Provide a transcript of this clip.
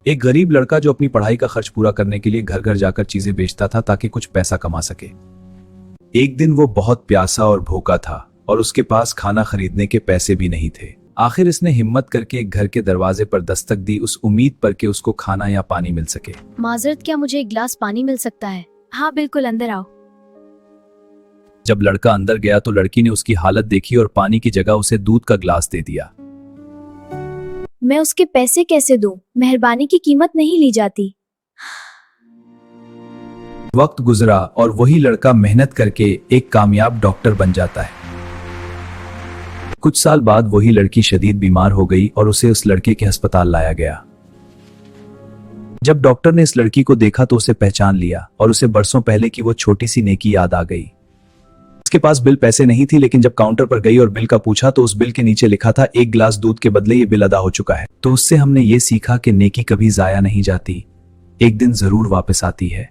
एक गरीब लड़का जो अपनी पढ़ाई का खर्च पूरा करने के लिए घर घर जाकर चीजें बेचता था ताकि कुछ पैसा कमा सके। एक दिन वो बहुत प्यासा और भूखा था और उसके पास खाना खरीदने के पैसे भी नहीं थे। आखिर इसने हिम्मत करके एक घर के दरवाजे पर दस्तक दी, उस उम्मीद पर कि उसको खाना या पानी मिल सके। माजरत, क्या मुझे एक गिलास पानी मिल सकता है? हाँ बिल्कुल, अंदर आओ। जब लड़का अंदर गया तो लड़की ने उसकी हालत देखी और पानी की जगह उसे दूध का गिलास दे दिया। मैं उसके पैसे कैसे दूं? मेहरबानी की कीमत नहीं ली जाती। वक्त गुजरा और वही लड़का मेहनत करके एक कामयाब डॉक्टर बन जाता है। कुछ साल बाद वही लड़की शदीद बीमार हो गई और उसे उस लड़के के अस्पताल लाया गया। जब डॉक्टर ने इस लड़की को देखा तो उसे पहचान लिया और उसे बरसों पहले की वो छोटी सी नेकी याद आ गई। उसके पास बिल पैसे नहीं थी, लेकिन जब काउंटर पर गई और बिल का पूछा तो उस बिल के नीचे लिखा था एक गिलास दूध के बदले ये बिल अदा हो चुका है। तो उससे हमने ये सीखा कि नेकी कभी जाया नहीं जाती, एक दिन जरूर वापस आती है।